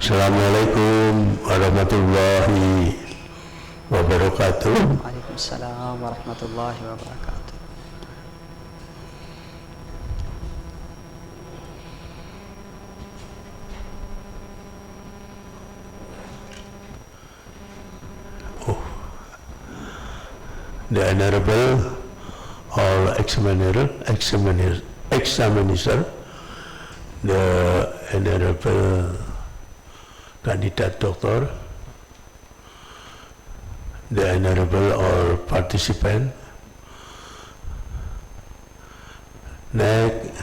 Assalamualaikum warahmatullahi wabarakatuh. Waalaikumsalam warahmatullahi wabarakatuh. The Honorable or examiner, the Honorable Candidate Doctor, the Honorable or participant, next,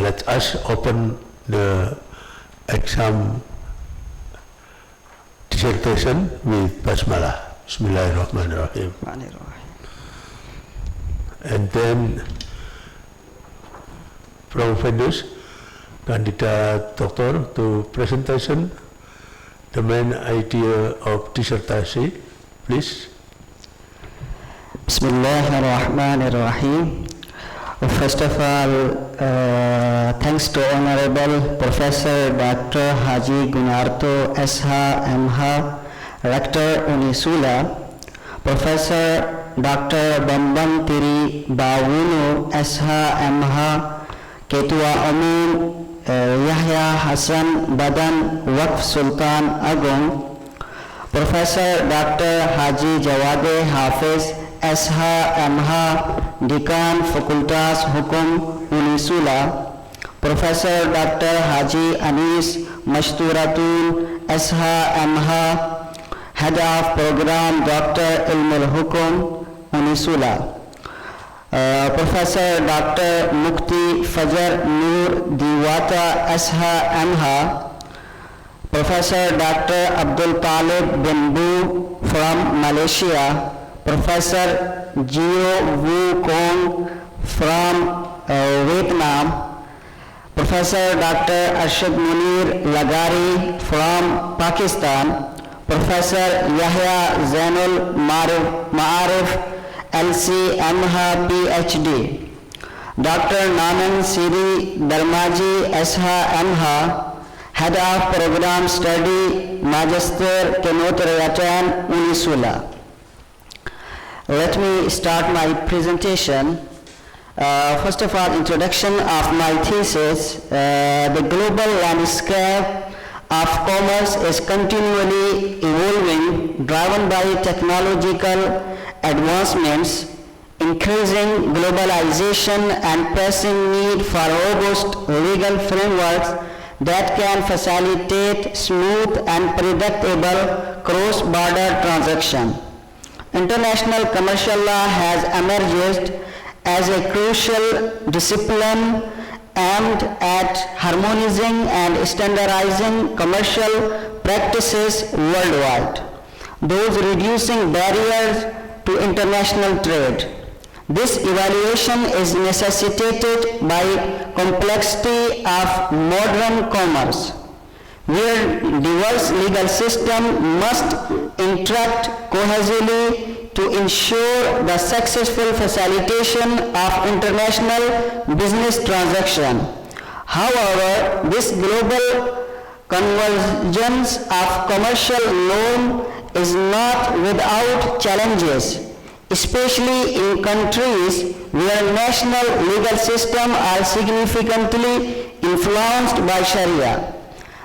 let us open the exam dissertation with Basmalah. Bismillahirrahmanirrahim. And then from Fedus, Candidate Doctor to presentation, the main idea of dissertation, please. Bismillahirrahmanirrahim. First of all, thanks to Honorable Professor Dr. Haji Gunarto S.H. M.H., Rector Unisula, Professor Dr. Bambang Tiri Bawuno S.H. M.H., Ketua Umum Yahya Hasan Badan Waqf Sultan Agung, Professor Dr. Haji Jawade Hafiz S.H. M.H., Dekan Fakultas Hukum Unisula, Professor Dr. Haji Anis Mashturatul S.H. M.H., Head of Program Dr. Ilmul Hukum Unisula, Professor Dr. Mukti Fajar Nur Diwata S.H. M.H., Professor Dr. Abdul Talib Bimbu from Malaysia, Professor Gio Wu Kong from Vietnam, Professor Dr. Arshad Munir Lagari from Pakistan, Professor Yahya Zainul Ma'arif LC M.H. PhD, Dr. Naman Siri Darmaji S.H. M.H., Head of Program Study Magister Kenotrayatan Unisula. Let me start my presentation. First of all, introduction of my thesis. The global landscape of commerce is continually evolving, driven by technological advancements, increasing globalization and pressing need for robust legal frameworks that can facilitate smooth and predictable cross-border transactions. International commercial law has emerged as a crucial discipline aimed at harmonizing and standardizing commercial practices worldwide, thus reducing barriers to international trade. This evaluation is necessitated by complexity of modern commerce, where diverse legal systems must interact cohesively to ensure the successful facilitation of international business transactions. However, this global convergence of commercial norms is not without challenges, especially in countries where national legal systems are significantly influenced by Sharia.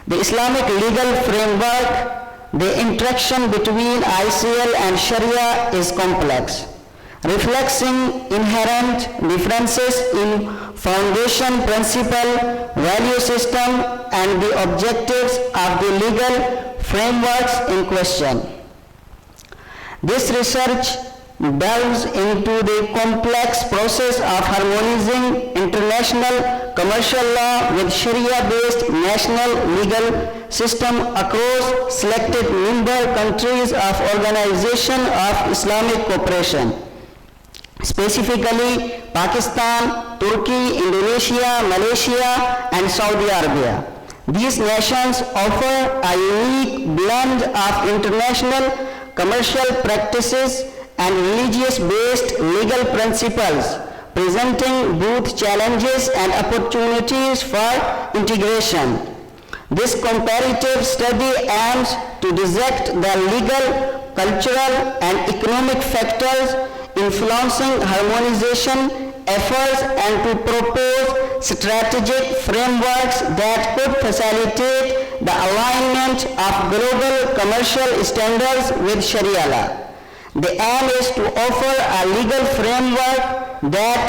The Islamic legal framework, the interaction between ICL and Sharia is complex, reflecting inherent differences in foundation principle, value system, and the objectives of the legal frameworks in question. This research delves into the complex process of harmonizing international commercial law with Sharia-based national legal system across selected member countries of Organization of Islamic Cooperation, specifically Pakistan, Turkey, Indonesia, Malaysia, and Saudi Arabia. These nations offer a unique blend of international commercial practices and religious-based legal principles, presenting both challenges and opportunities for integration. This comparative study aims to dissect the legal, cultural, and economic factors influencing harmonization efforts and to propose strategic frameworks that could facilitate the alignment of global commercial standards with Sharia law. The aim is to offer a legal framework that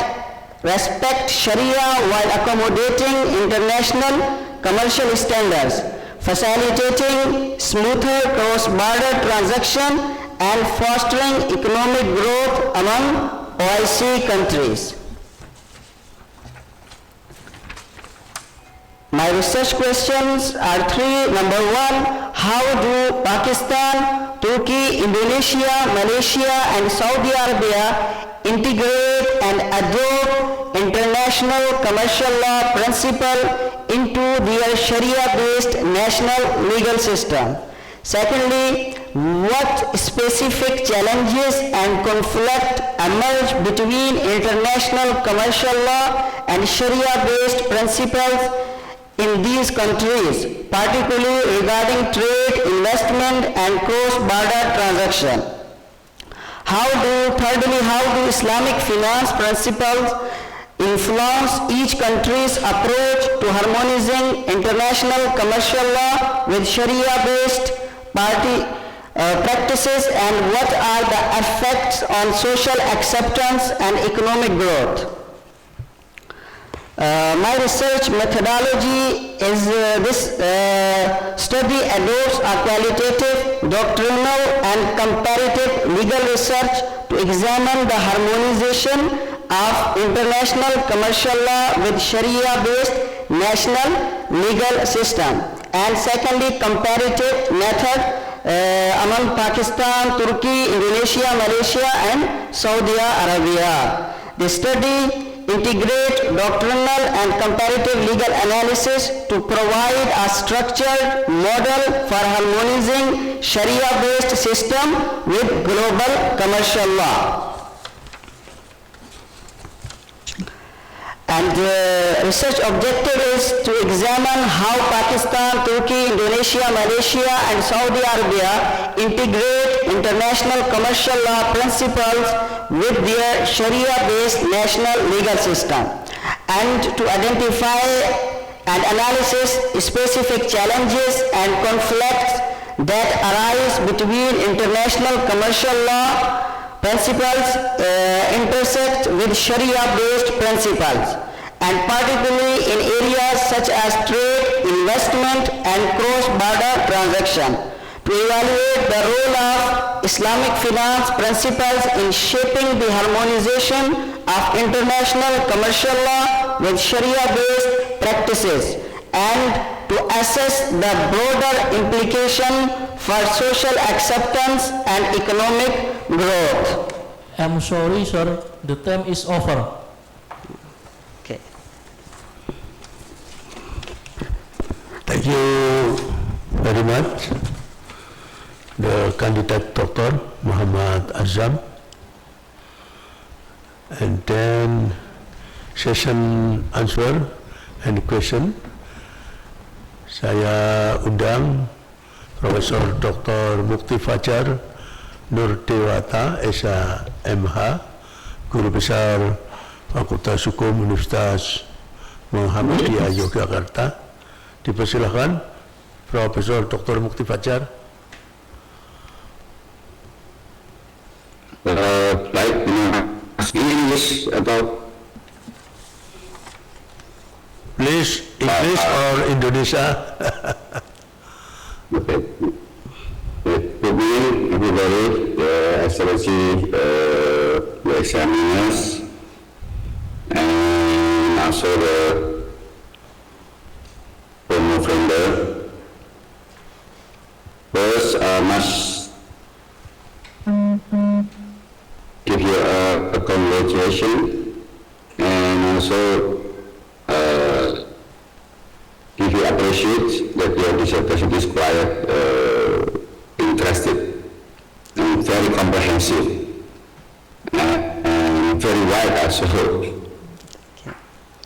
respects Sharia while accommodating international commercial standards, facilitating smoother cross-border transaction and fostering economic growth among OIC countries. My research questions are three. Number one, how do Pakistan, Turkey, Indonesia, Malaysia, and Saudi Arabia integrate and adopt international commercial law principle into their Sharia-based national legal system? Secondly, what specific challenges and conflict emerge between international commercial law and Sharia-based principles in these countries, particularly regarding trade, investment, and cross-border transaction? Thirdly, how do Islamic finance principles influence each country's approach to harmonizing international commercial law with Sharia-based practices, and what are the effects on social acceptance and economic growth? My research methodology is this study adopts a qualitative, doctrinal, and comparative legal research to examine the harmonization of international commercial law with Sharia-based national legal system. And secondly, comparative method among Pakistan, Turkey, Indonesia, Malaysia, and Saudi Arabia. The study integrate doctrinal and comparative legal analysis to provide a structured model for harmonizing Sharia-based system with global commercial law. And the research objective is to examine how Pakistan, Turkey, Indonesia, Malaysia, and Saudi Arabia integrate international commercial law principles with their Sharia-based national legal system, and to identify and analyze specific challenges and conflicts that arise between international commercial law principles intersect with Sharia-based principles, and particularly in areas such as trade, investment, and cross-border transaction, to evaluate the role of Islamic finance principles in shaping the harmonization of international commercial law with Sharia-based practices, and to assess the broader implication for social acceptance and economic growth. I'm sorry, sir, the time is over. Okay. Thank you very much, the candidate Dr. Muhammad Azam. And then session answer and question. Saya undang Profesor Dr. Mukti Fajar Nur Dewata, SMH, Guru Besar Fakultas Hukum Universitas Muhammadiyah Yogyakarta. Dipersilakan Profesor Dr. Mukti Fajar. Baik, English atau Please, English or Indonesia? okay. Good evening, everybody, Excellency, the examiners, and also the promo-friender. First, I must give you a congratulation, and also give you appreciate that your dissertation is quite interested and very comprehensive and very wide as a whole.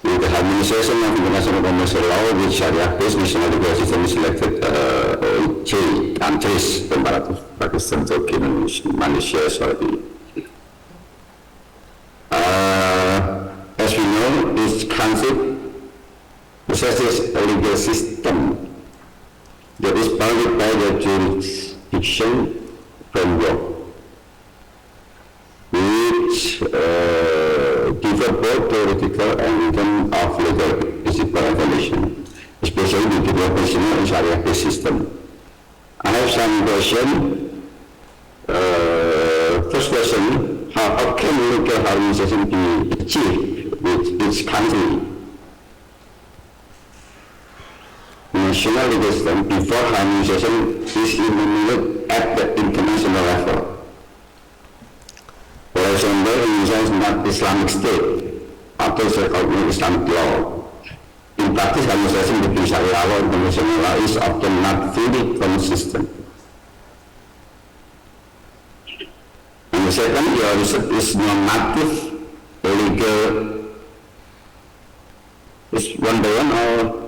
With the harmonization of international commercial law with Sharia-based national legal system is selected three countries, Pakistan, Turkey, Malaysia, Saudi. As we know, each country possesses a legal system that is bounded by the jurisdiction framework, which differ both theoretical and written of legal principle evaluation, especially with the professional and Sharia-based system. I have some question. First question, how can legal harmonization be achieved with each country? National legal system before harmonization is implemented at the international level. For example, Indonesia is not Islamic state, after the recognized Islamic law. In practice, harmonization between Sharia law and conventional law is often not fully consistent. And the second, your research is normative, legal, is one by one or?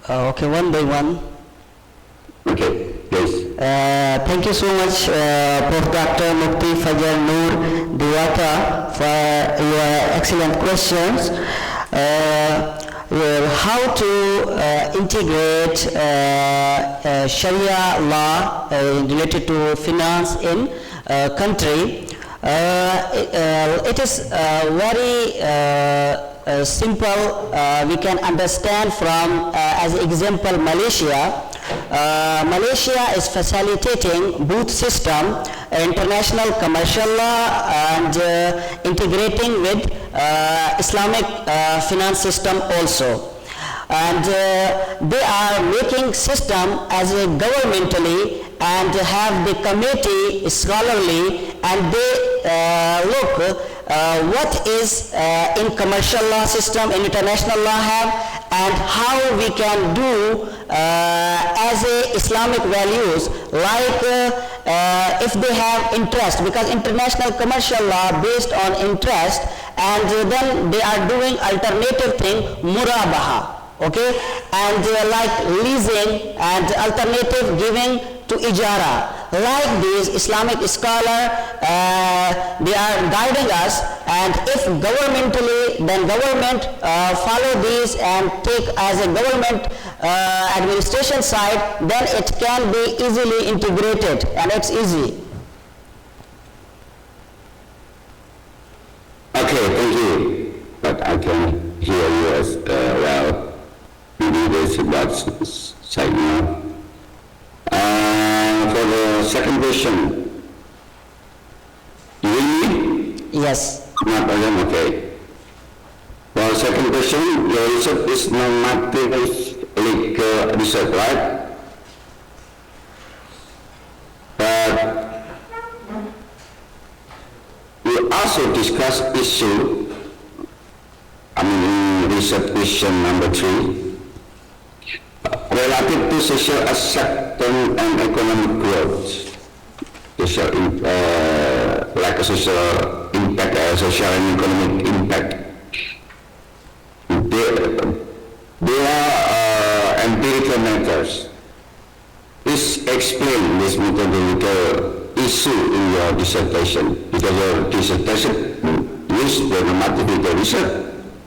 Okay, one by one. Okay, please. Thank you so much, Prof. Dr. Mukti Fajar Noor Dewata, for your excellent questions. How to integrate Sharia law related to finance in country. It is very simple. We can understand from, as example, Malaysia. Malaysia is facilitating both system, international commercial law and integrating with Islamic finance system also. And they are making system as a governmentally and have the committee scholarly, and they look what is in commercial law system, in international law have, and how we can do as a Islamic values, like if they have interest, because international commercial law based on interest, and then they are doing alternative thing, murabaha, okay, and like leasing and alternative giving to ijara. Like these Islamic scholar, they are guiding us, and if governmentally, then government follow these and take as a government administration side, then it can be easily integrated, and it's easy. Okay, thank you. But I can hear you as well. Maybe there's about side now. For the second question, you hear me? Yes. Not again, okay. For the second question, your research is normative legal research, right? But you also discuss issue, in research question number 3, relative to social acceptance and economic growth, like a social impact, social and economic impact. They are empirical matters. Please explain this methodological issue in your dissertation, because your dissertation used the normative legal research,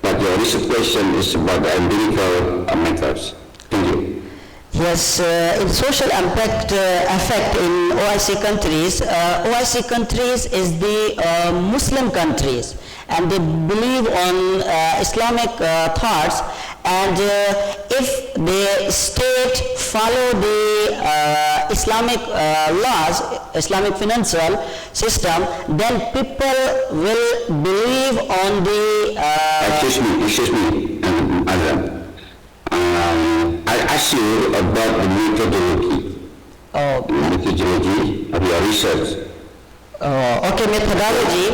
but your research question is about the empirical methods. Thank you. Yes, in social impact effect in OIC countries is the Muslim countries, and they believe on Islamic thoughts, and if the state follow the Islamic laws, Islamic financial system, then people will believe on the Excuse me, Azam. I asked you about the methodology. Oh. The methodology of your research. Okay, methodology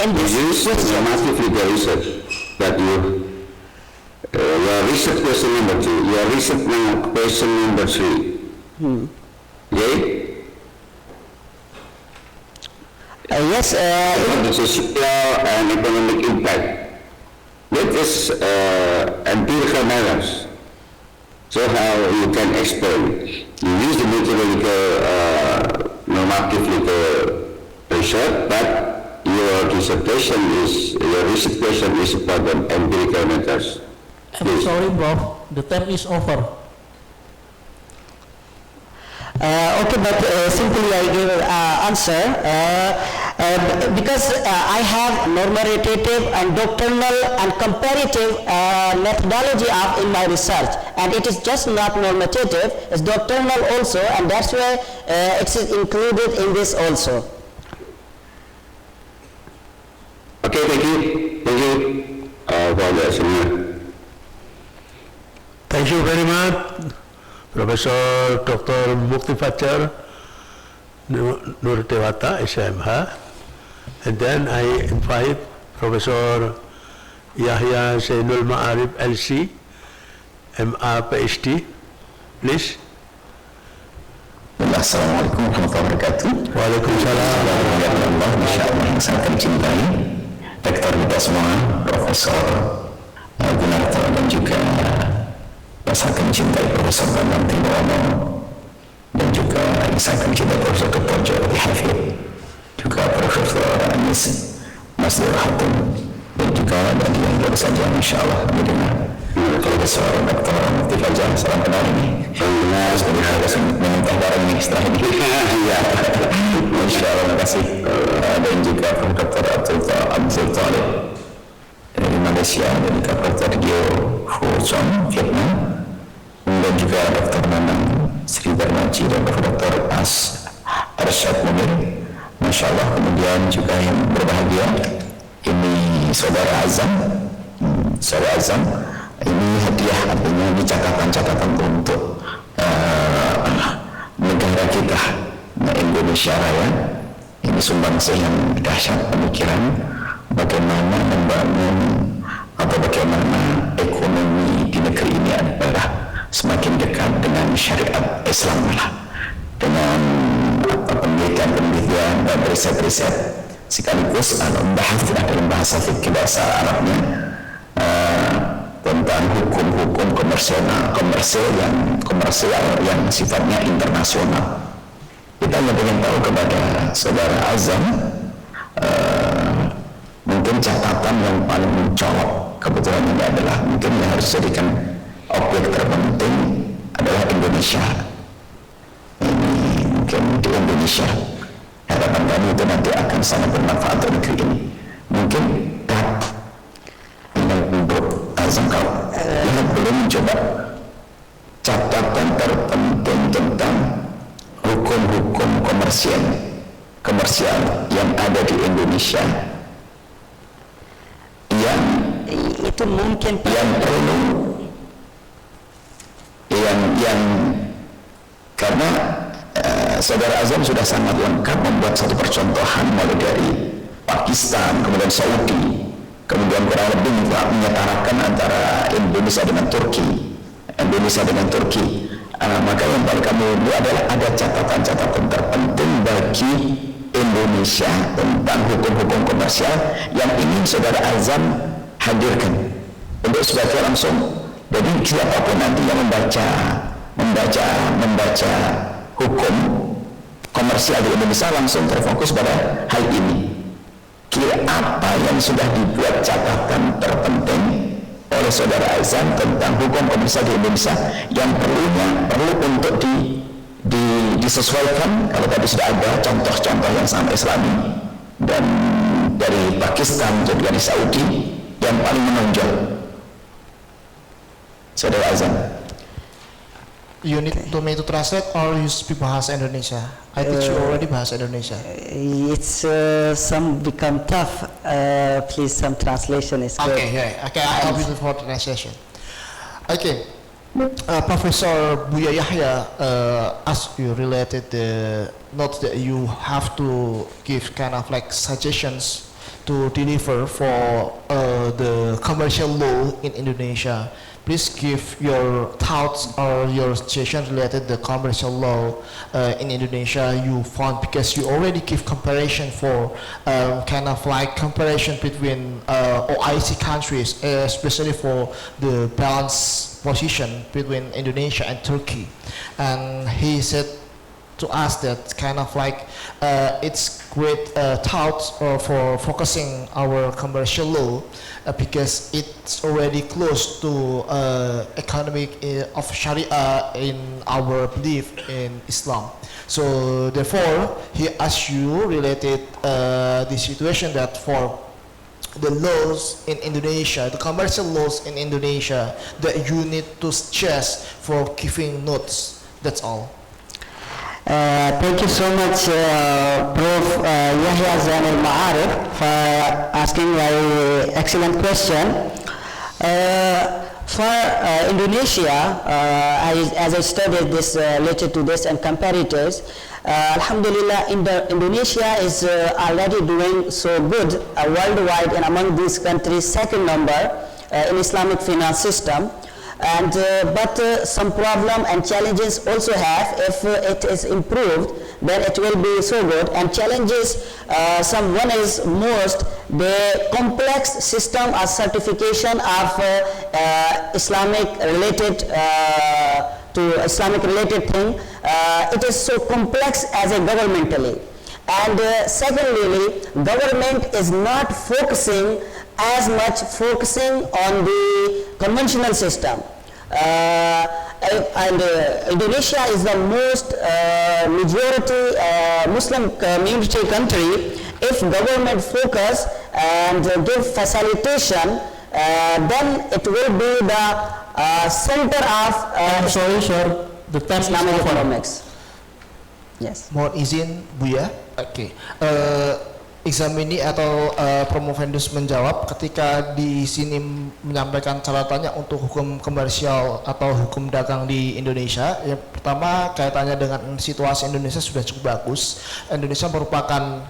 in this You use normative legal research that you, your research question number 2, your research question number 3. Okay? Yes, Yes, About the social and economic impact. That is empirical matters. So how you can explain? You use the methodological, normative legal research, but your research question is about the empirical matters. I'm sorry, Prof. The time is over. okay, but simply I give answer because I have normative and doctrinal and comparative methodology in my research, and it is just not normative, it's doctrinal also, and that's why it is included in this also. Okay, thank you for the seminar. Thank you very much, Professor Dr. Mukti Fajar Nur Dewata, SMH. And then I invite Professor Yahya Zainul Ma'arif, LC, MA, PhD. Please. Assalamualaikum warahmatullahi wabarakatuh. Waalaikumsalam. Allah, Masya Allah yang sangat kami cintai, rektor kita semua, Profesor Gunarto, dan juga yang sangat kami cintai Profesor Bambang Triwono, dan juga yang sangat kami cintai Profesor Dr. Jawadi Hafid, juga Profesor Anis Masdur Hatim, dan juga bagi yang baru saja, Masya Allah, mendengar Profesor Dr. Mukti Fajar. Salam kenal ini. Sebenarnya harus meminta barang ini setelah ini. Iya. Masya Allah, terima kasih. Dan juga Dr. Abdul Talib dari Malaysia, dan juga Dr. Gio Fu Chong, Vietnam, dan juga Dr. Nanang Sri Darmaji dan Dr. Arsyad Munir. Masya Allah. Kemudian juga yang berbahagia, ini Saudara Azam. Saudara Azam, ini hadiah, artinya ini catatan-catatan untuk negara kita, Indonesia Raya. Ini sumbangsih yang dahsyat pemikiran bagaimana membangun atau bagaimana ekonomi di negeri ini adalah semakin dekat dengan syariat Islam lah, dengan penelitian dan riset-riset sekaligus membahas dalam bahasa fikih bahasa Arabnya tentang hukum-hukum komersial yang sifatnya internasional. Kita ingin tahu kepada Saudara Azam, mungkin catatan yang paling mencolok kebetulan ini adalah mungkin yang harus dijadikan objek terpenting adalah Indonesia. Ini mungkin di Indonesia harapan kami itu nanti akan sangat bermanfaat untuk negeri ini. Mungkin untuk Azam kalau yang belum mencoba catatan terpenting tentang hukum-hukum komersial yang ada di Indonesia yang Itu mungkin perlu yang karena Saudara Azam sudah sangat lengkap membuat satu percontohan mulai dari Pakistan, kemudian Saudi, kemudian kurang lebih menyetarakan antara Indonesia dengan Turki. Maka yang paling kami dulu adalah ada catatan-catatan terpenting bagi Indonesia tentang hukum-hukum komersial yang ingin Saudara Azam hadirkan untuk sebagai langsung. Jadi siapapun nanti yang membaca hukum komersial di Indonesia langsung terfokus pada hal ini. Kira apa yang sudah dibuat catatan terpenting oleh Saudara Azam tentang hukum komersial di Indonesia yang perlu untuk disesuaikan. Kalau tadi sudah ada contoh-contoh yang sangat Islami dan dari Pakistan juga dari Saudi yang paling menonjol. Saudara Azam, you need me to translate or you speak bahasa Indonesia? I teach you already bahasa Indonesia. it's some become tough. Please, some translation is good. Okay, yeah. Okay, I'll help you for the translation. Okay, Professor Buya Yahya asked you related the notes that you have to give kind of like suggestions to deliver for the commercial law in Indonesia, please give your thoughts or your suggestion related to the commercial law in Indonesia you found, because you already give comparison for kind of like comparison between OIC countries, especially for the balance position between Indonesia and Turkey. And he said to us that kind of like it's great thoughts for focusing our commercial law because it's already close to economic of Sharia in our belief in Islam. So therefore he asked you related the situation that for the laws in Indonesia, the commercial laws in Indonesia, that you need to suggest for giving notes. That's all. Thank you so much, Prof. Yahya Zain al-Ma'arif, for asking a excellent question. For Indonesia, as I studied this related to this and comparators, Alhamdulillah, Indonesia is already doing so good worldwide and among these countries, second number in Islamic finance system. And but some problem and challenges also have. If it is improved, then it will be so good. And challenges, one is most the complex system of certification of Islamic related to Islamic related thing. It is so complex as a governmentally. And secondly, government is not focusing as much focusing on the conventional system. Indonesia is the most majority Muslim community country. If government focus and give facilitation, then it will be the center of I'm sorry, sir. The time is Islamic over. economics. Yes. Mohon izin Buya. Oke. Examini atau Promovendus menjawab ketika di sini menyampaikan catatannya untuk hukum komersial atau hukum dagang di Indonesia. Yang pertama kaitannya dengan situasi Indonesia sudah cukup bagus. Indonesia merupakan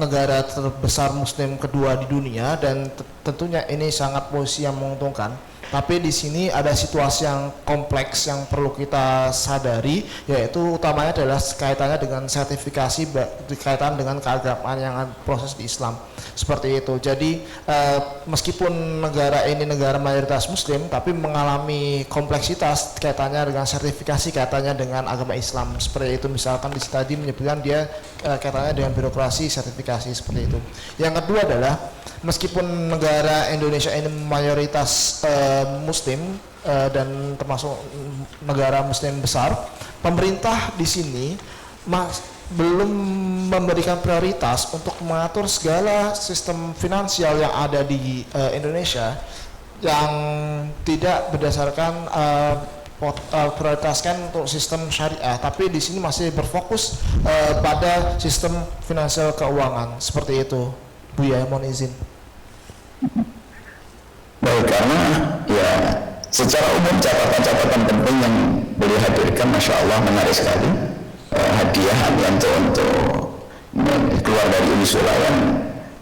negara terbesar Muslim kedua di dunia dan tentunya ini sangat posisi yang menguntungkan. Tapi di sini ada situasi yang kompleks yang perlu kita sadari, yaitu utamanya adalah kaitannya dengan sertifikasi berkaitan dengan keagamaan yang proses di Islam seperti itu. Jadi meskipun negara ini negara mayoritas Muslim, tapi mengalami kompleksitas kaitannya dengan sertifikasi, kaitannya dengan agama Islam seperti itu. Misalkan di tadi menyebutkan dia kaitannya dengan birokrasi sertifikasi seperti itu. Yang kedua adalah meskipun negara Indonesia ini mayoritas Muslim dan termasuk negara Muslim besar, pemerintah di sini belum memberikan prioritas untuk mengatur segala sistem finansial yang ada di Indonesia yang tidak berdasarkan prioritaskan untuk sistem syariah, tapi di sini masih berfokus pada sistem finansial keuangan seperti itu. Buya, mohon izin. Baik, karena ya secara umum catatan-catatan penting yang beliau hadirkan, Masya Allah menarik sekali. Hadiah untuk keluar dari Unisula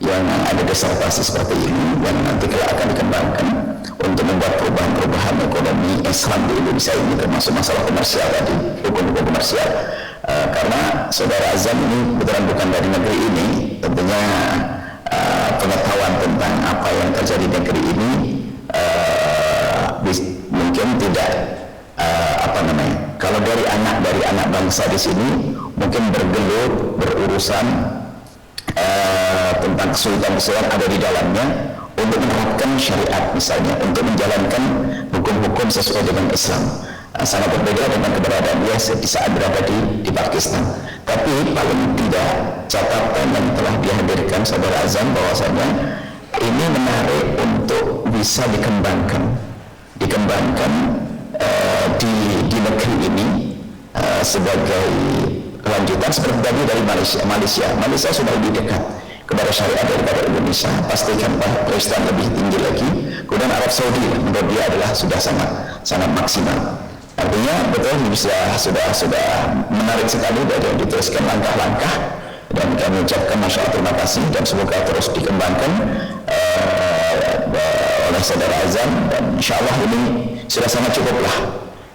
yang ada disertasi seperti ini yang nanti akan dikembangkan untuk membuat perubahan ekonomi Islam di Indonesia ini, termasuk masalah komersial tadi, hukum-hukum komersial. Karena saudara Azam ini kebetulan bukan dari negeri ini, tentunya pengetahuan tentang apa yang terjadi di negeri ini mungkin tidak kalau dari anak bangsa di sini mungkin bergelut berurusan tentang kesulitan-kesulitan ada di dalamnya untuk menerapkan syariat, misalnya untuk menjalankan hukum-hukum sesuai dengan Islam. Sangat berbeda dengan keberadaan dia di saat berada di Pakistan. Tapi paling tidak catatan yang telah dihadirkan saudara Azam bahwasanya ini menarik untuk bisa dikembangkan di negeri ini sebagai lanjutan seperti tadi dari Malaysia sudah lebih dekat kepada syariat daripada Indonesia, pastikan Pakistan lebih tinggi lagi, kemudian Arab Saudi menurut dia adalah sudah sangat maksimal. Artinya betul sudah menarik sekali dari yang diteruskan langkah-langkah, dan kami ucapkan Masya Allah terima kasih dan semoga terus dikembangkan oleh Saudara Azam, dan insya Allah ini sudah sangat cukuplah.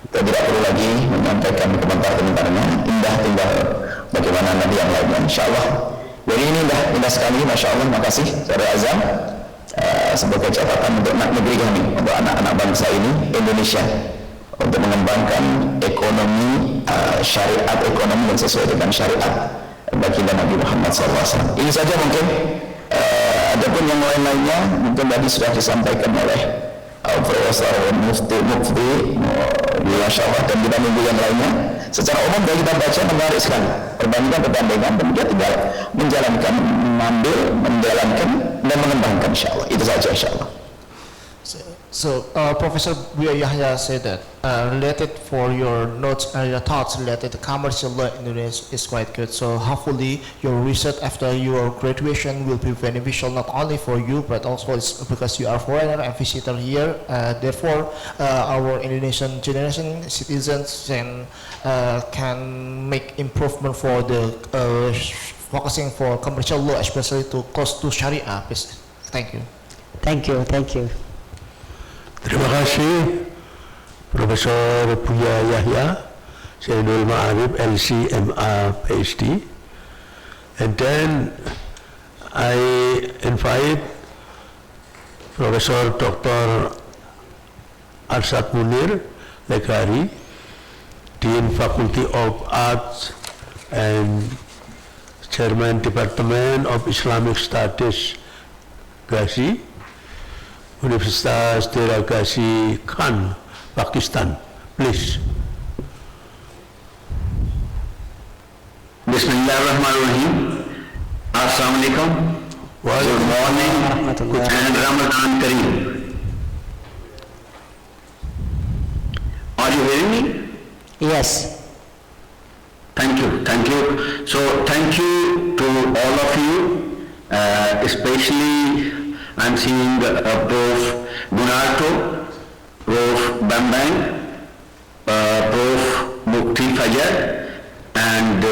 Kita tidak perlu lagi menyampaikan komentar-komentarnya, indah bagaimana nanti yang lainnya, insya Allah. Jadi ini indah sekali, Masya Allah. Makasih Saudara Azam sebagai catatan untuk negeri kami, untuk anak-anak bangsa ini, Indonesia, untuk mengembangkan ekonomi syariat, ekonomi yang sesuai dengan syariat baginda Nabi Muhammad SAW. Ini saja mungkin. Adapun yang lain-lainnya mungkin tadi sudah disampaikan oleh Profesor Mufti Masya Allah, dan kita minggu yang lainnya. Secara umum kalau kita baca menarik sekali perbandingan, dan kita tinggal menjalankan dan mengembangkan, insya Allah. Itu saja, insya Allah. So, Professor Buya Yahya said that related for your notes and your thoughts related to commercial law in Indonesia is quite good. So, hopefully, your research after your graduation will be beneficial not only for you but also it's because you are foreigner and visitor here. Therefore, our Indonesian generation citizens can make improvement for the focusing for commercial law, especially to close to Sharia. Thank you. Thank you, thank you. Terima kasih Profesor Buya Yahya, Zainul Ma'arif, LC.MA, PhD. And then I invite Professor Dr. Arshad Munir Lekari, Dean Faculty of Arts and Chairman Department of Islamic Studies, Ghazi, Universitas Dera Ghazi Khan, Pakistan. Please. Bismillahirrahmanirrahim. Assalamualaikum. Good morning and Ramadan Kareem. Are you hearing me? Yes. Thank you. So thank you to all of you, especially I'm seeing Prof. Gunarto, Prof. Bambang, Prof. Mukti Fajar, and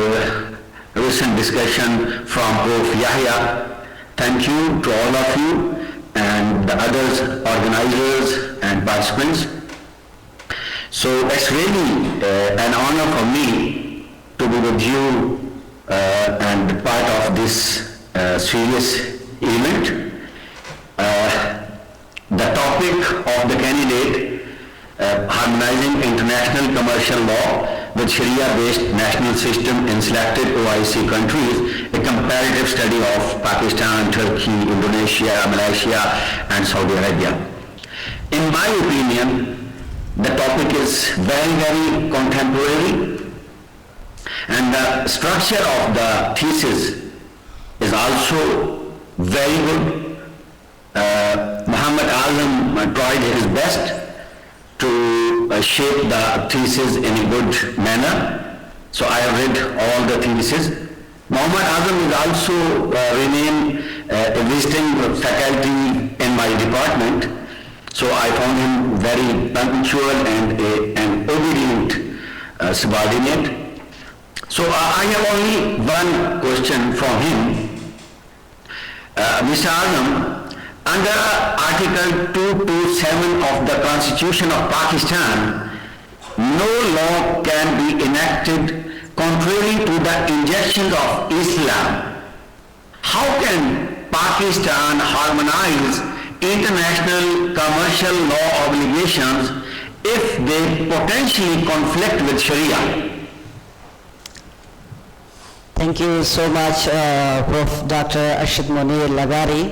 recent discussion from Prof. Yahya. Thank you to all of you and the others, organizers and participants. So it's really an honor for me to be with you and part of this serious event. The topic of the candidate, harmonizing international commercial law with Sharia-based national system in selected OIC countries, a comparative study of Pakistan, Turkey, Indonesia, Malaysia, and Saudi Arabia. In my opinion, the topic is very, very contemporary, and the structure of the thesis is also very good. Muhammad Azam tried his best to shape the thesis in a good manner. So I have read all the theses. Muhammad Azam is also remain a visiting faculty in my department. So I found him very punctual and an obedient subordinate. So I have only one question from him. Mr. Azam, under Article 227 of the Constitution of Pakistan, no law can be enacted contrary to the injunctions of Islam. How can Pakistan harmonize international commercial law obligations if they potentially conflict with Sharia? Thank you so much, Prof. Dr. Arshad Munir Lekari,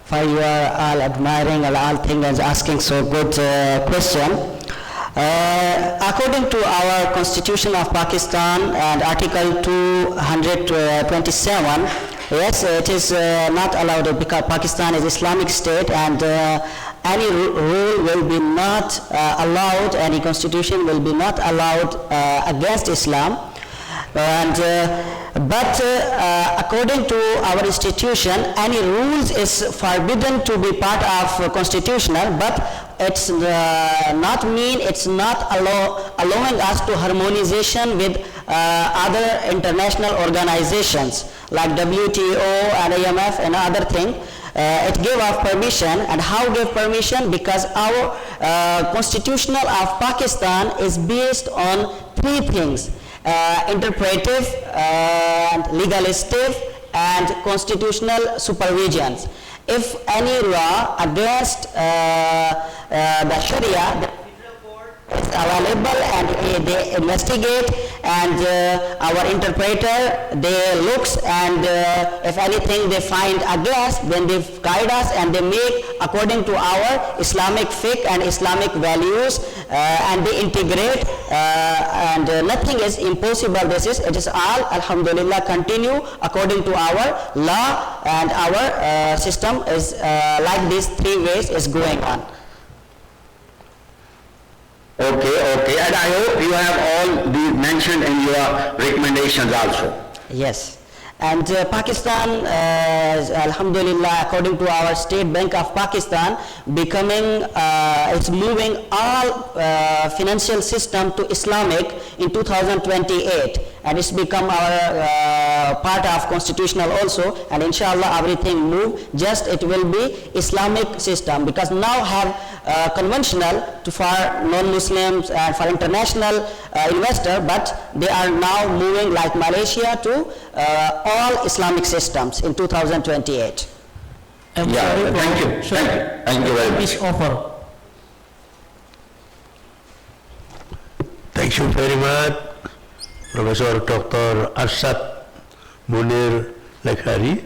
for your all admiring and all things and asking so good question. According to our Constitution of Pakistan and Article 227, yes, it is not allowed because Pakistan is Islamic state, and any rule will be not allowed, any constitution will be not allowed against Islam. And but according to our institution, any rules is forbidden to be part of constitutional, but it's not mean it's not allowing us to harmonization with other international organizations like WTO and IMF and other thing. it gave us permission. And how gave permission? Because our constitutional of Pakistan is based on three things: interpretive, legalistic, and constitutional supervisions. If any law against the Sharia, the federal court is available and they investigate, and our interpreter, they looks, and if anything they find against, then they guide us and they make according to our Islamic fiqh and Islamic values, and they integrate, and nothing is impossible. It is all, alhamdulillah, continue according to our law, and our system is like these three ways is going on. Okay, and I hope you have all these mentioned in your recommendations also. Yes. And Pakistan, alhamdulillah, according to our State Bank of Pakistan, becoming, it's moving all financial system to Islamic in 2028. And it's become our part of constitutional also. And inshallah, everything move, just it will be Islamic system. Because now have conventional for non-Muslims and for international investor, but they are now moving like Malaysia to all Islamic systems in 2028. I'm Yeah, sorry, thank you. sir. Thank you very much. Is over. Thank you very much, Professor Dr. Arshad Munir Lekhari.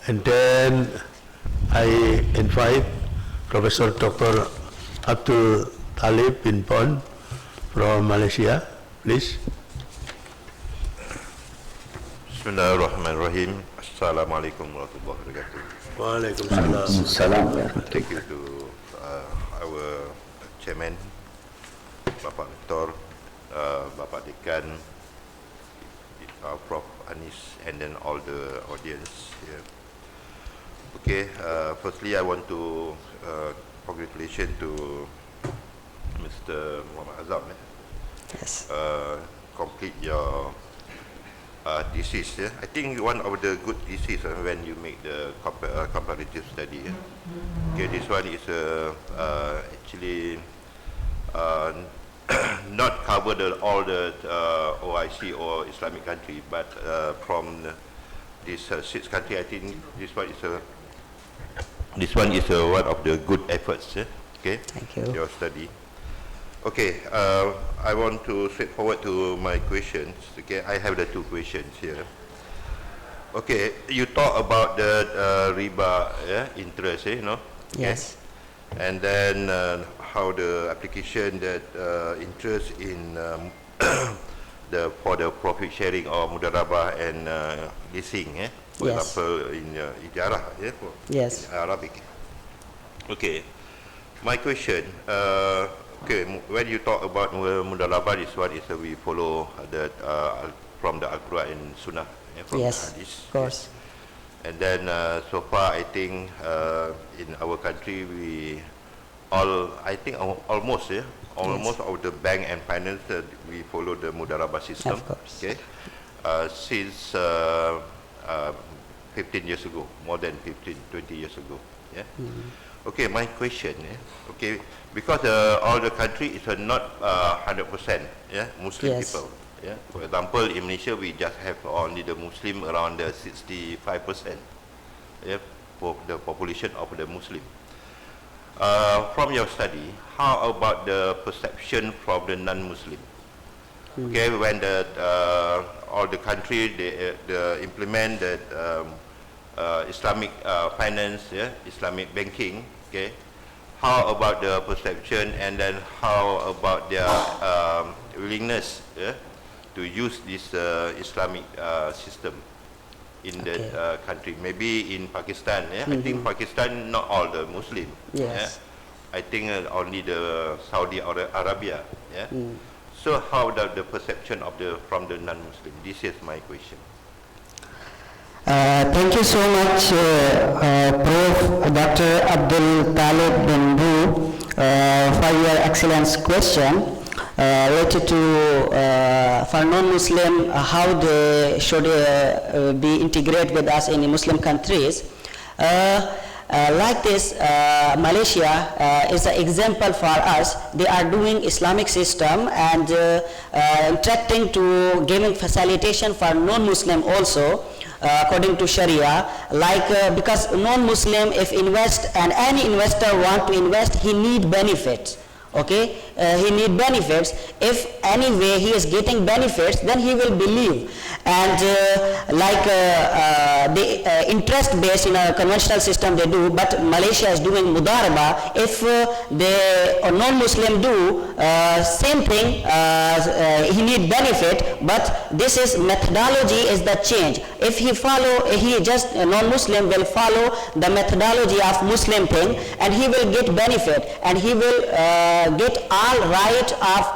And then I invite Professor Dr. Abdul Talib bin Pon from Malaysia, please. Bismillahirrahmanirrahim. Assalamualaikum warahmatullahi wabarakatuh. Waalaikumsalam. Salam. Thank you to our chairman, Bapak Rektor, Bapak Dekan, Prof. Anis, and then all the audience here. Okay, firstly I want to congratulate to Mr. Muhammad Azam. Yes. Complete your thesis. Yeah? I think one of the good thesis when you make the comparative study. Yeah? Okay, this one is actually not cover all the OIC or Islamic country, but from this 6 country, I think this one is one of the good efforts. Yeah? Okay, Thank you. Your study. Okay, I want to straight forward to my questions. Okay, I have the 2 questions here. Okay, you talk about the riba, interest, you know? Okay. Yes. And then how the application that interest in for the profit sharing or mudarabah and leasing, for Yes. example in ijarah, Yes. in Arabic. Okay, my question. Okay, when you talk about mudarabah, this one is we follow the from the Al-Quran and Sunnah, from Yes, the Hadith. of course. And then so far, I think in our country almost of the bank and finance we follow the mudarabah system. Of course. Okay, since 15 years ago, more than 20 years ago. Yeah. Okay, my question. Okay, because all the country is not 100%. Muslim Yes. people. Yeah. For example, in Malaysia, we just have only the Muslim around 65%. For the population of the Muslim. From your study, how about the perception from the non-Muslim? Okay, when all the country they implement the Islamic finance, Islamic banking. Okay, how about the perception, and then how about their willingness to use this Islamic system in the country? Maybe in Pakistan, I think Pakistan not all the Muslim. Yes. I think only the Saudi Arabia. So how the perception of from the non-Muslim? This is my question. Thank you so much, Prof. Dr. Abdul Talib bin Bu, for your excellent question related to for non-Muslim how they should be integrated with us in Muslim countries. Like this, Malaysia is an example for us. They are doing Islamic system and interacting to giving facilitation for non-Muslim also. According to Sharia, like because non-Muslim if invest and any investor want to invest, he need benefits. Okay, he need benefits. If anyway he is getting benefits, then he will believe. And the interest based in a conventional system they do, but Malaysia is doing mudaraba. If the non-Muslim do same thing, he need benefit, but this is methodology is the change. If he follow, he just non-Muslim will follow the methodology of Muslim thing, and he will get benefit, and he will get all right of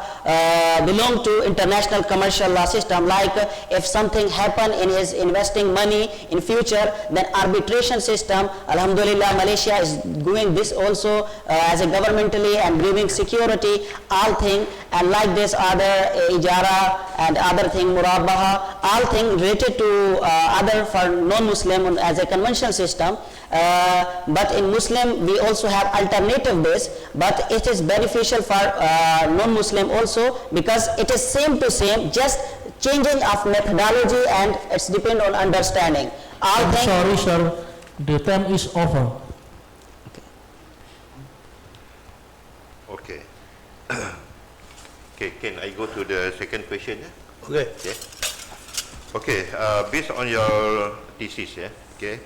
belong to international commercial law system. Like if something happen in his investing money in future, then arbitration system, alhamdulillah, Malaysia is doing this also as a governmentally and giving security, all thing, and like this other ijara and other thing, murabaha, all thing related to other for non-Muslim as a conventional system. But in Muslim we also have alternative base, but it is beneficial for non-Muslim also, because it is same to same, just changing of methodology, and it's depend on understanding. I'm sorry, sir. The time is over. Okay. Okay, can I go to the second question? Okay. Okay. Okay, based on your thesis, okay,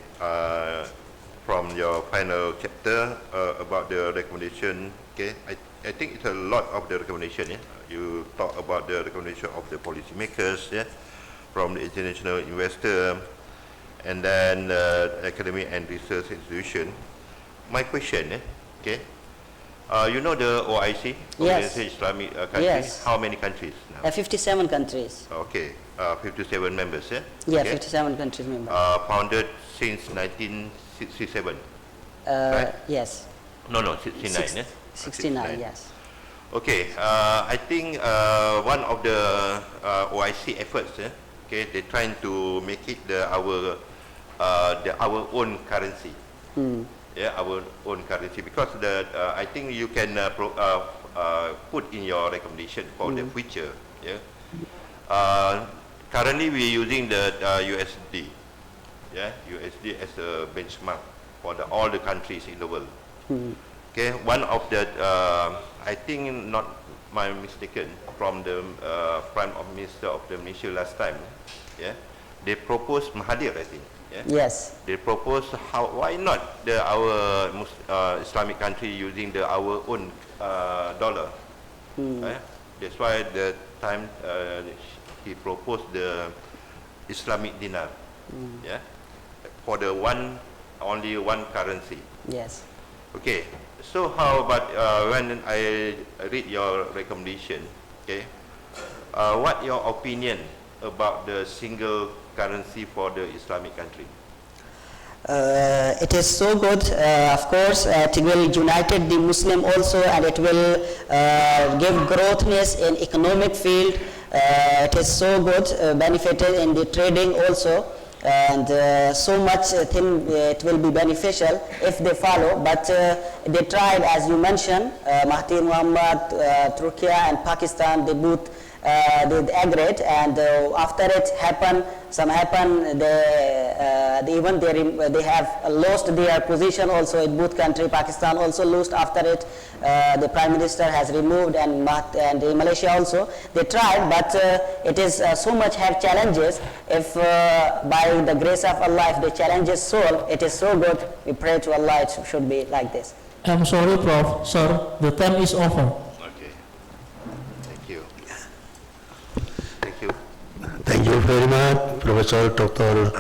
from your final chapter about the recommendation, okay, I think it's a lot of the recommendation. You talk about the recommendation of the policymakers, from the international investor, and then academic and research institution. My question, okay, you know the OIC, Yes. Islamic countries. Yes. How many countries now? 57 countries. Okay, 57 members, Yeah, okay. 57 countries members. Founded since 1967. Right. Yes. No, 69. 69, yes. Okay, I think one of the OIC efforts, okay, they're trying to make it our own currency. Yeah, our own currency, because I think you can put in your recommendation for the future. Yeah. Currently we're using the USD. Yeah, USD as a benchmark for all the countries in the world. Okay, one of the I think not my mistaken, from the Prime Minister of the Malaysia last time. Yeah, they proposed Mahathir, I think. Yeah? Yes. They proposed why not our Islamic country using our own dollar. That's why the time he proposed the Islamic dinar. Yeah, for the only one currency. Yes. Okay, so how about when I read your recommendation, okay, what your opinion about the single currency for the Islamic country? It is so good, of course. It will unite the Muslim also, and it will give growthness in economic field. It is so good, benefited in the trading also, and so much thing it will be beneficial if they follow. But they tried, as you mentioned, Mahathir Mohamad, Turkey and Pakistan, they both they agreed, and after it happened, they have lost their position also in both country. Pakistan also lost after it. The Prime Minister has removed, and Malaysia also. They tried, but it is so much have challenges. If by the grace of Allah, if the challenges solved, it is so good. We pray to Allah it should be like this. I'm sorry, Prof. Sir, the time is over. Okay, thank you. Thank you. Thank you very much, Professor Dr.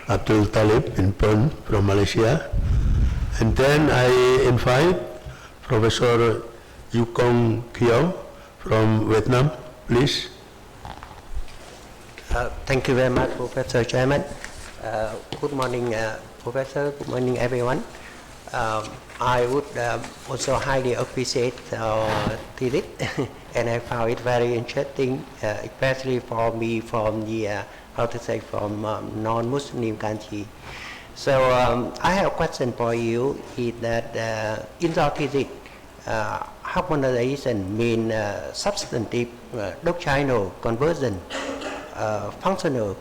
Abdul Talib Pinpon from Malaysia. And then I invite Professor Yukong Kiao from Vietnam, please. Thank you very much, Professor Chairman. Good morning, Professor. Good morning, everyone. I would also highly appreciate TIDIT, and I found it very interesting, especially for me from the, from non-Muslim country. So I have a question for you. Is that in your thesis, harmonization mean substantive doctrinal conversion, functional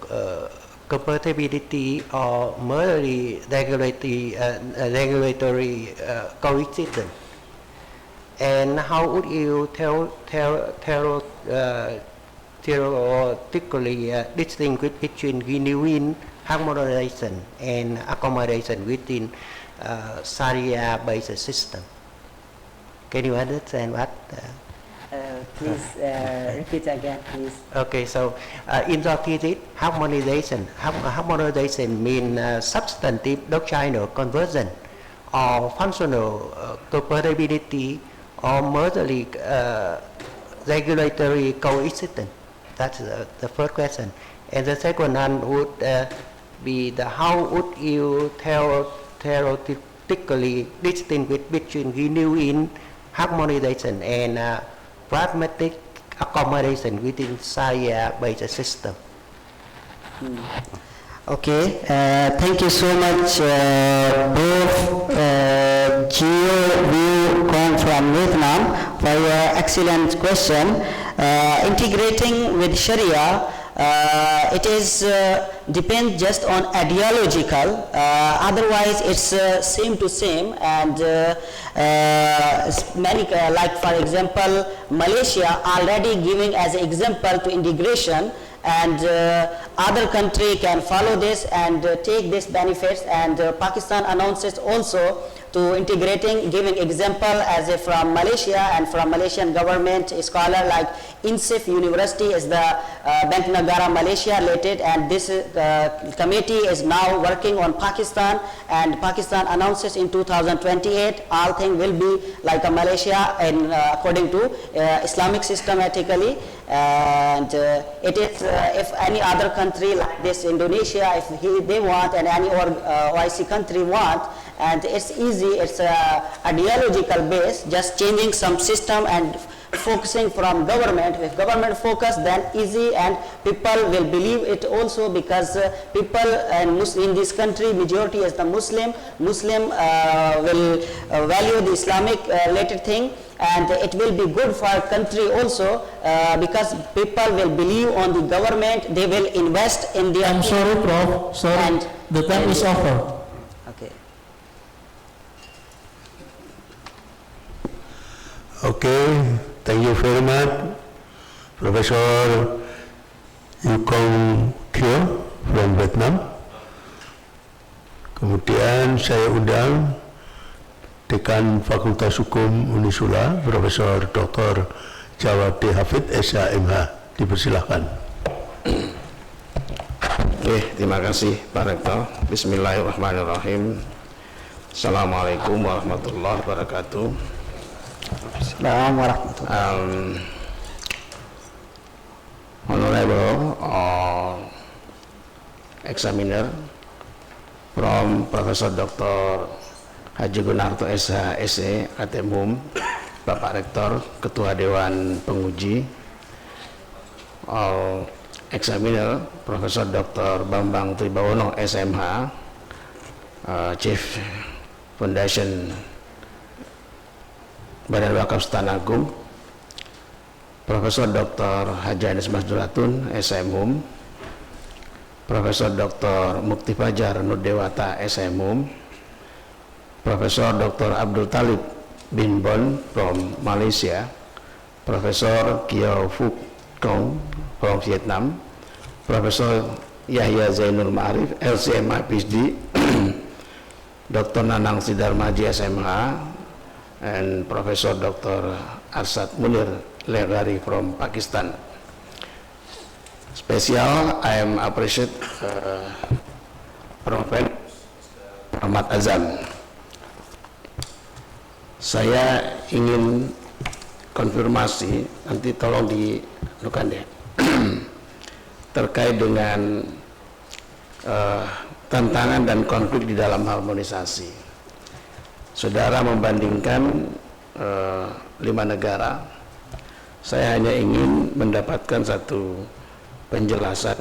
compatibility, or merely regulatory coexistence? And how would you theoretically distinguish between genuine harmonization and accommodation within Sharia-based system? Can you understand what? Please repeat again, please. Okay, so in your thesis, harmonization means substantive doctrinal conversion, or functional compatibility, or merely regulatory coexistence. That's the first question. And the second one would be how would you theoretically distinguish between genuine harmonization and pragmatic accommodation within Sharia-based system? Okay, thank you so much, both Gio Vu Kong from Vietnam, for your excellent question. Integrating with Sharia, it is depends just on ideological, otherwise it's same to same, and many like for example Malaysia already giving as an example to integration, and other country can follow this and take this benefits, and Pakistan announces also to integrating, giving example as from Malaysia and from Malaysian government scholar like INSIF University is the Bank Negara Malaysia related, and this committee is now working on Pakistan, and Pakistan announces in 2028 all things will be like a Malaysia and according to Islamic systematically, and it is if any other country like this Indonesia, if they want, and any OIC country want, and it's easy, it's ideological base, just changing some system and focusing from government. If government focus, then easy, and people will believe it also, because people and in this country majority is the Muslim will value the Islamic related thing, and it will be good for our country also, because people will believe on the government, they will invest in their I'm sorry, Prof. Sorry, and the time is over. Okay. Okay, thank you very much, Professor Yukong Kyo from Vietnam. Kemudian saya undang Dekan Fakultas Hukum Unisula, Profesor Dr. Jawadi Hafid, SHMH. Dipersilahkan. Oke, terima kasih Pak Rektor. Bismillahirrahmanirrahim. Assalamualaikum warahmatullahi wabarakatuh. Honorable examiner from Professor Dr. Haji Gunarto SH SE Atemum, Bapak Rektor, Ketua Dewan Penguji, examiner Profesor Dr. Bambang Tribawono SMH, Chief Foundation Badan Wakaf Sultan Agung, Profesor Dr. Haji Anis Masduratun SMHUM, Profesor Dr. Mukti Fajar Nurdewata SMHUM, Profesor Dr. Abdul Talib bin Bon from Malaysia, Profesor Kiao Phuc Kong from Vietnam, Profesor Yahya Zainul Ma'arif LCMA PhD, Dr. Nanang Sidarmaji SMH, and Professor Dr. Arshad Munir Legari from Pakistan. Special, I am appreciate Prophet Ahmad Azam. Saya ingin konfirmasi, nanti tolong dilakukan ya, terkait dengan tantangan dan konflik di dalam harmonisasi. Saudara membandingkan 5 negara. Saya hanya ingin mendapatkan satu penjelasan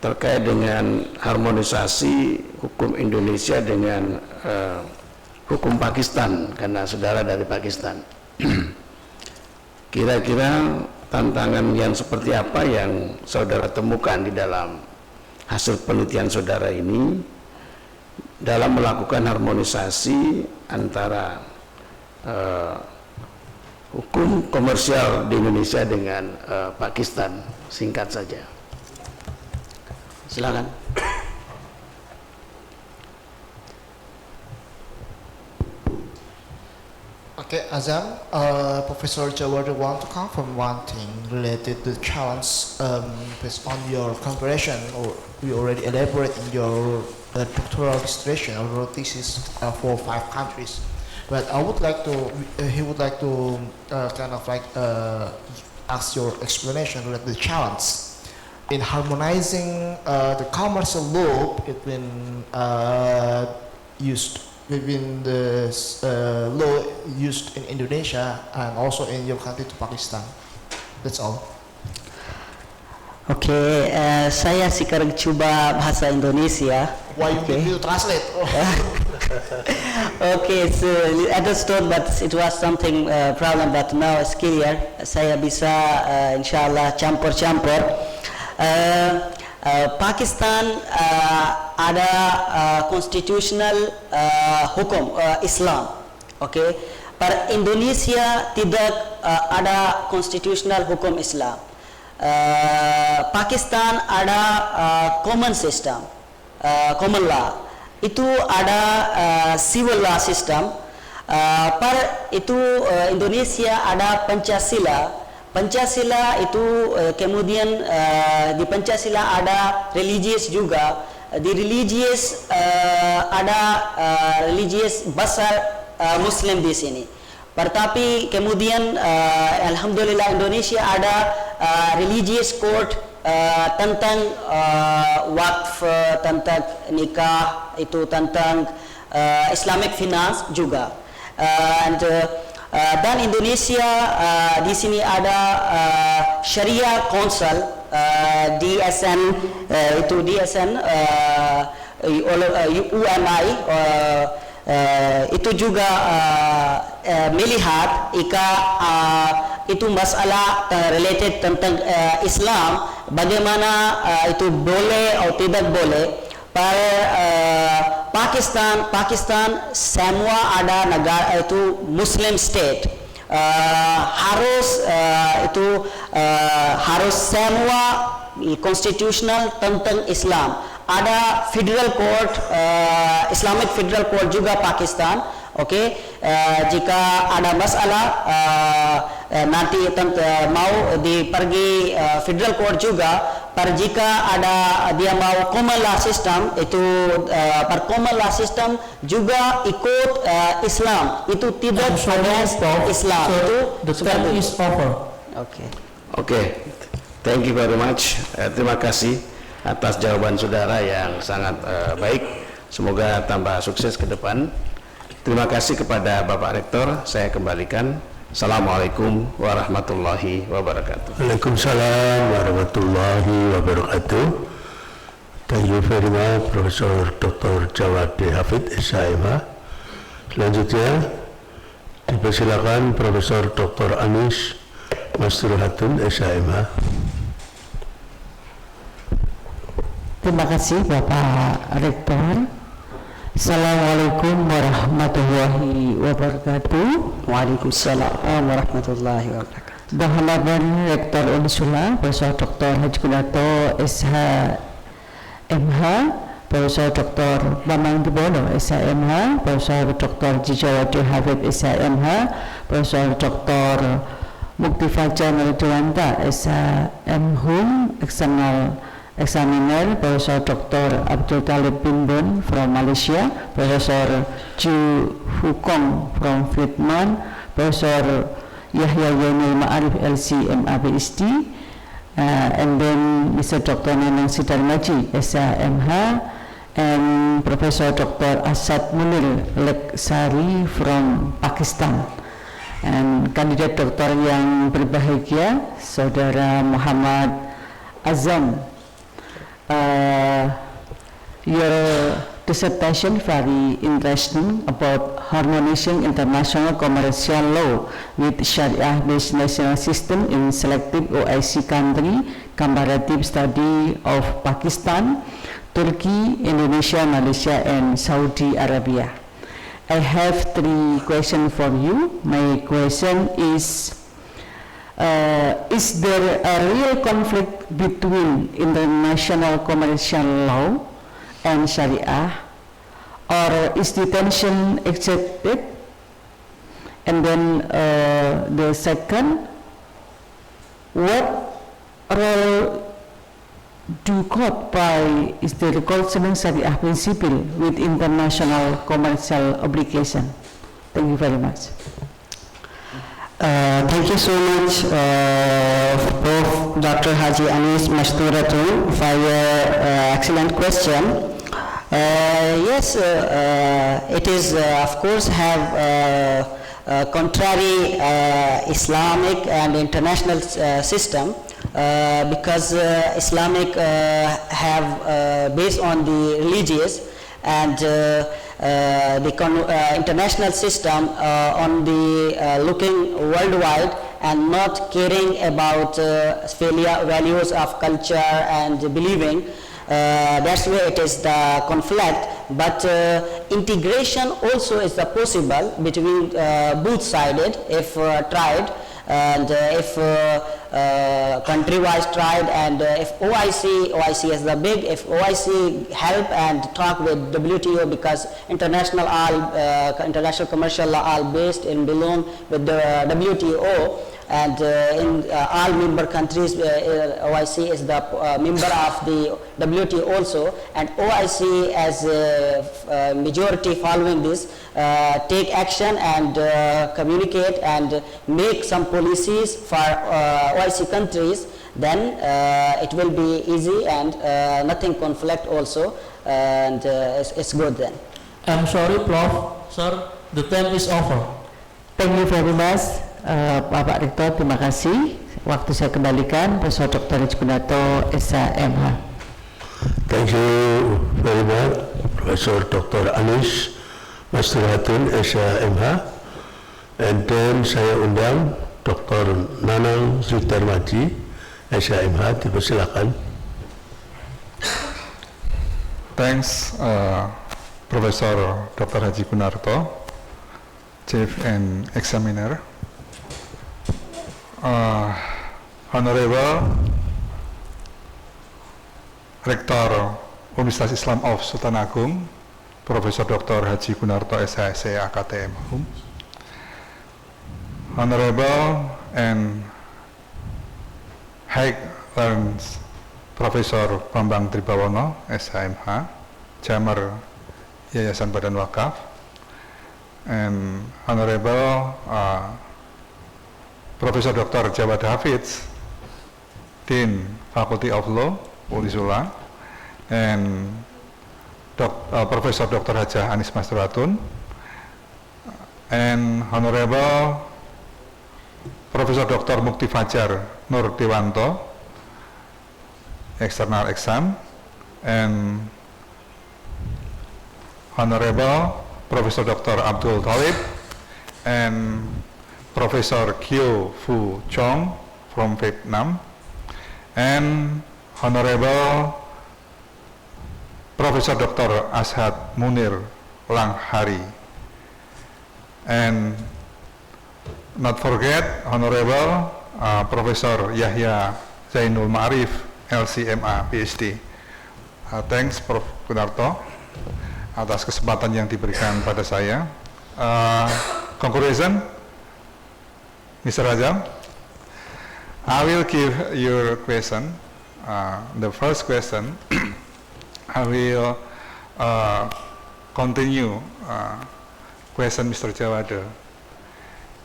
terkait dengan harmonisasi hukum Indonesia dengan hukum Pakistan, karena saudara dari Pakistan. Kira-kira tantangan yang seperti apa yang saudara temukan di dalam hasil penelitian saudara ini dalam melakukan harmonisasi antara hukum komersial di Indonesia dengan Pakistan? Singkat saja. Silakan. Okay, Azam, Professor Jawadi want to confirm one thing related to the challenge based on your comparison, or you already elaborate in your doctoral dissertation or thesis for 5 countries. But I would like to, he would like to kind of like ask your explanation related to the challenge in harmonizing the commercial law between within the law used in Indonesia and also in your country to Pakistan. That's all. Okay, saya sekarang coba bahasa Indonesia. Why you need to translate? Okay, so I understood, but it was something problem, but now it's clear. Saya bisa insyaallah campur-campur. Pakistan ada constitutional hukum Islam, okay. Per Indonesia tidak ada constitutional hukum Islam. Pakistan ada common system, common law. Itu ada civil law system. Per itu Indonesia ada Pancasila. Pancasila itu kemudian di Pancasila ada religious juga. Di religious ada religious besar Muslim di sini. Tetapi kemudian alhamdulillah Indonesia ada religious court tentang wakf, tentang nikah, itu tentang Islamic finance juga. Dan Indonesia di sini ada Sharia Council, DSN, itu DSN UMI, itu juga melihat jika itu masalah related tentang Islam, bagaimana itu boleh atau tidak boleh. Pakistan semua ada negara itu Muslim state, harus semua constitutional tentang Islam. Ada federal court, Islamic federal court juga Pakistan. Okay, jika ada masalah nanti mau dipergi federal court juga. Jika ada dia mau common law system, itu per common law system juga ikut Islam, itu tidak against Islam. So itu the time is over. Okay, thank you very much. Terima kasih atas jawaban saudara yang sangat baik. Semoga tambah sukses ke depan. Terima kasih kepada Bapak Rektor. Saya kembalikan. Assalamualaikum warahmatullahi wabarakatuh. Waalaikumsalam warahmatullahi wabarakatuh. Thank you very much, Profesor Dr. Jawadi Hafid, SHMH. Selanjutnya dipersilakan Profesor Dr. Anis Masruhatun, SHMH. Terima kasih Bapak Rektor. Assalamualaikum warahmatullahi wabarakatuh. Waalaikumsalam warahmatullahi wabarakatuh. The Honorable Rektor Unisula, Profesor Dr. Haji Kunato, SHMH, Profesor Dr. Bambang Dibono, SHMH, Profesor Dr. Jijawadi Hafid, SHMH, Profesor Dr. Mukti Fajar Nurdiwanta, SHMHUM, External Examiner, Profesor Dr. Abdul Talib bin Bun from Malaysia, Profesor Ju Hukong from Vietnam, Profesor Yahya Yainul Ma'arif LC MABSD, and then Mr. Dr. Nenang Sidarmaji, SHMH, and Professor Dr. Asad Munir Leksari from Pakistan. And kandidat doktor yang berbahagia, Saudara Muhammad Azam Your dissertation very interesting about harmonizing international commercial law with Sharia-based national system in selected OIC country, comparative study of Pakistan, Turkey, Indonesia, Malaysia, and Saudi Arabia. I have 3 questions for you. My question is there a real conflict between international commercial law and Sharia, or is the tension accepted? And then the second, what role do court play is the reconciling Sharia principle with international commercial obligation? Thank you very much. Thank you so much, Prof. Dr. Haji Anis Masturatun, for your excellent question. Yes, it is, of course, have contrary Islamic and international system, because Islamic have based on the religious, and the international system on the looking worldwide and not caring about values of culture and believing. That's where it is the conflict, but integration also is the possible between both sided if tried, and if country-wise tried, and if OIC is the big, if OIC help and talk with WTO, because international commercial law all based in belong with the WTO, and in all member countries, OIC is the member of the WTO also, and OIC as a majority following this take action and communicate and make some policies for OIC countries, then it will be easy and nothing conflict also, and it's good then. I'm sorry, Prof. Sir, the time is over. Thank you very much, Bapak Rektor. Terima kasih. Waktu saya kembalikan Profesor Dr. Haji Gunarto, SHMH. Thank you very much, Profesor Dr. Anis Masturatun, SHMH. And then saya undang Dr. Nanang Sri Darmaji, SHMH, dipersilakan. Thanks, Professor Dr. Haji Gunarto, Chief and Examiner. Honorable Rektor Universitas Islam of Sultan Agung, Profesor Dr. Haji Gunarto, SHC AKTM HUM. Honorable and High Learned Profesor Bambang Tribawono, SHMH, Chairman Yayasan Badan Wakaf, and Honorable Profesor Dr. Jawad Hafiz, Dean Faculty of Law, Unisula, and Profesor Dr. Hajah Anis Masturatun, and Honorable Profesor Dr. Mukti Fajar Nur Dewanto, External Exam, and Honorable Profesor Dr. Abdul Talib, and Professor Kyo Fu Chong from Vietnam, and Honorable Professor Dr. Ashad Munir Langhari, and not forget Honorable Professor Yahya Zainul Ma'arif, LCMA, PhD. Thanks Prof. Gunarto atas kesempatan yang diberikan pada saya. Conclusion, Mr. Rajam, I will give your question. The first question, I will continue question Mr. Jawada.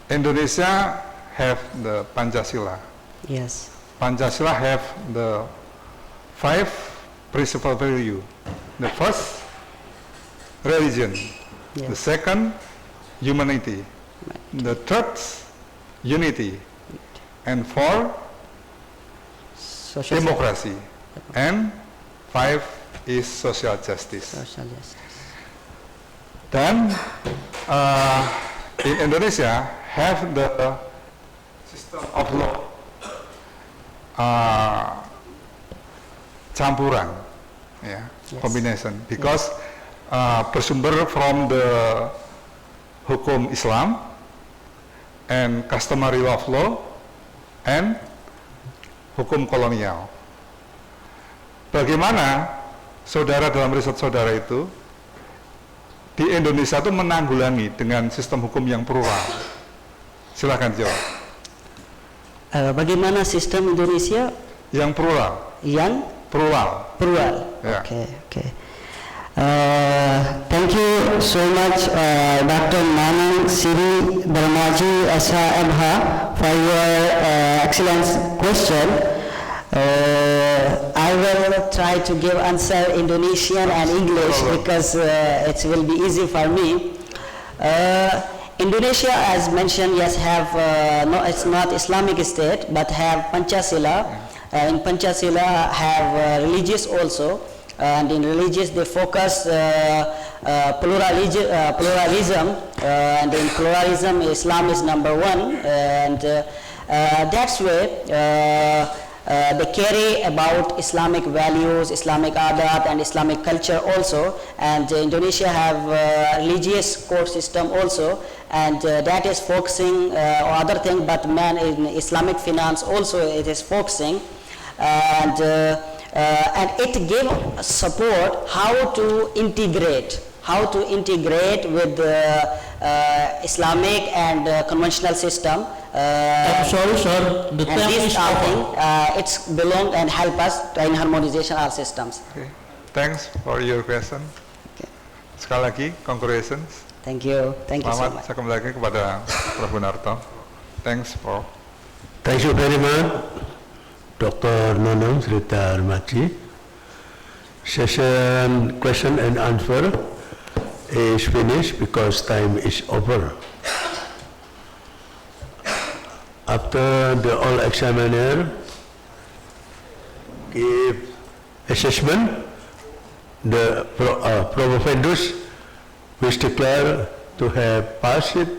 Indonesia have the Pancasila. Yes. Pancasila have the 5 principal value. The first, religion. Yes. The second, humanity. The third, unity. And 4, Social democracy. And 5, is social justice. Social justice. Dan in Indonesia have the system of law campuran, ya, combination, because bersumber from the hukum Islam and customary law of law and hukum kolonial. Bagaimana saudara dalam riset saudara itu di Indonesia itu menanggulangi dengan sistem hukum yang plural? Silakan jawab. Bagaimana sistem Indonesia Yang plural. yang Plural. plural? Yeah. Okay. Thank you so much, Dr. Nanang Siri Dharmaji SHMH, for your excellent question. I will try to give answer Indonesian and English because it will be easy for me. Indonesia, as mentioned, yes, have no, it's not Islamic state, but have Pancasila. In Pancasila, have religious also. And in religious they focus pluralism, and in pluralism Islam is number one, and that's why they carry about Islamic values, Islamic adat and Islamic culture also, and Indonesia have religious court system also, and that is focusing on other thing, but man in Islamic finance also it is focusing, and it give support how to integrate with the Islamic and conventional system. I'm sorry, sir. The And time this is thing, over. it's belong and help us in harmonization our systems. Okay. Thanks for your question. Okay. Sekali lagi, congratulations. Thank you so Selamat, much. saya kembali lagi kepada Prof. Gunarto. Thanks for. Thank you very much, Dr. Nanang Sri Dharmaji. Session question and answer is finished because time is over. After the all examiner give assessment, the promovendus which declare to have passed it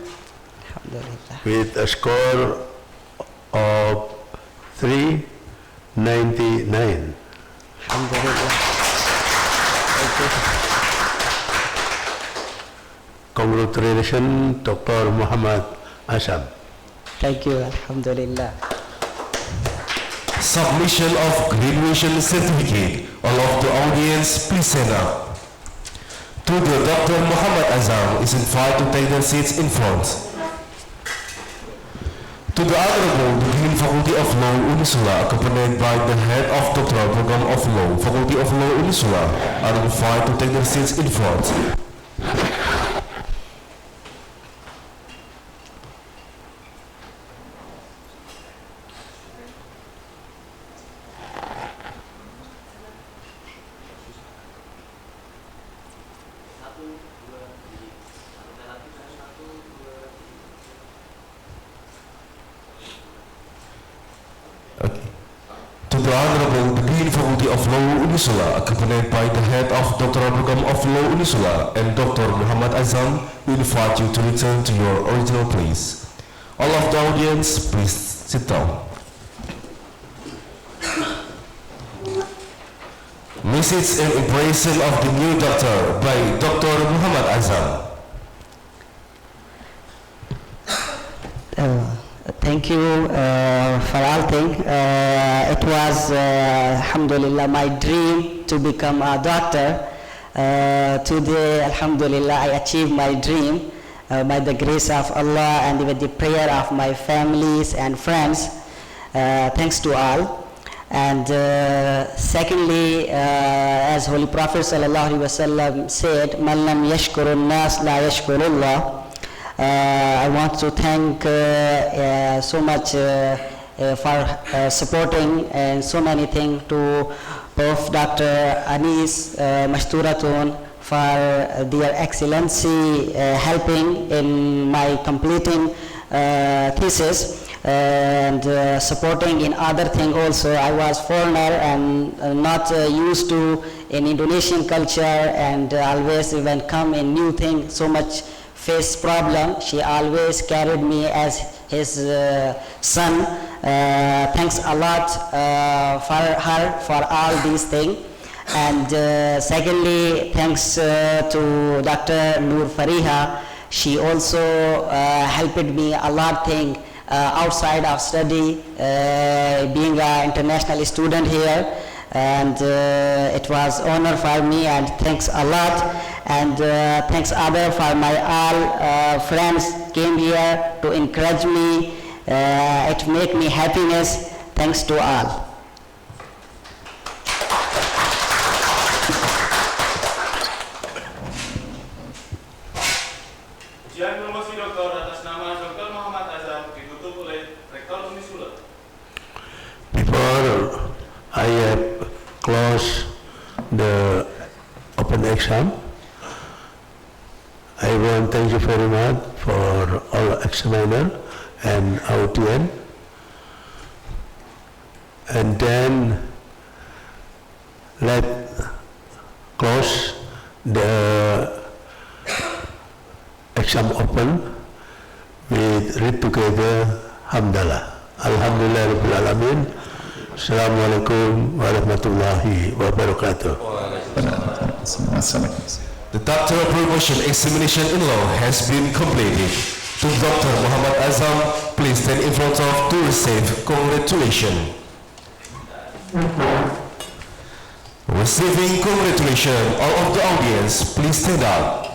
Alhamdulillah. with a score of 399. Alhamdulillah. Thank you. Congratulations, Dr. Muhammad Azam. Thank you. Alhamdulillah. Submission of graduation certificate. All of the audience, please stand up. To the Dr. Muhammad Azam is invited to take their seats in front. To the Honorable Dean Faculty of Law Unisula, accompanied by the Head of Doctoral Program of Law, Faculty of Law Unisula, are invited to take their seats in front. To the Honorable Dean Faculty of Law Unisula, accompanied by the Head of Doctoral Program of Law Unisula and Dr. Muhammad Azam, we invite you to return to your original place. All of the audience, please sit down. Message and impression of the new doctor by Dr. Muhammad Azam. Thank you for all things. It was, alhamdulillah, my dream to become a doctor. Today, alhamdulillah, I achieved my dream by the grace of Allah and with the prayer of my families and friends. Thanks to all. And secondly, as Holy Prophet sallallahu alaihi wasallam said, "Man lam yashkurun nas la yashkurullah." I want to thank so much for supporting and so many things to both Dr. Anis Masturatun for their excellency helping in my completing thesis. and supporting in other thing also. I was foreigner and not used to in Indonesian culture, and always when come in new thing, so much face problem. She always carried me as his son. Thanks a lot for her for all these things. And secondly, thanks to Dr. Noor Fariha. She also helped me a lot thing outside of study, being an international student here. And it was honor for me, and thanks a lot. And thanks other for my all friends came here to encourage me. It make me happiness. Thanks to all. Ujian promosi doktor atas nama Dr. Muhammad Azam ditutup oleh Rektor Unisula. Before I close the open exam, I want to thank you very much for all examiner and audience. And then let close the exam open with read together Hamdalah. Alhamdulillah Rabbil Alamin. Assalamualaikum warahmatullahi wabarakatuh. The doctoral promotion examination in law has been completed. To Dr. Muhammad Azam, please stand in front of to receive congratulations. Receiving congratulations, all of the audience, please stand up.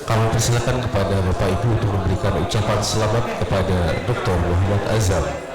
Kami persilakan kepada Bapak Ibu untuk memberikan ucapan selamat kepada Dr. Muhammad Azam.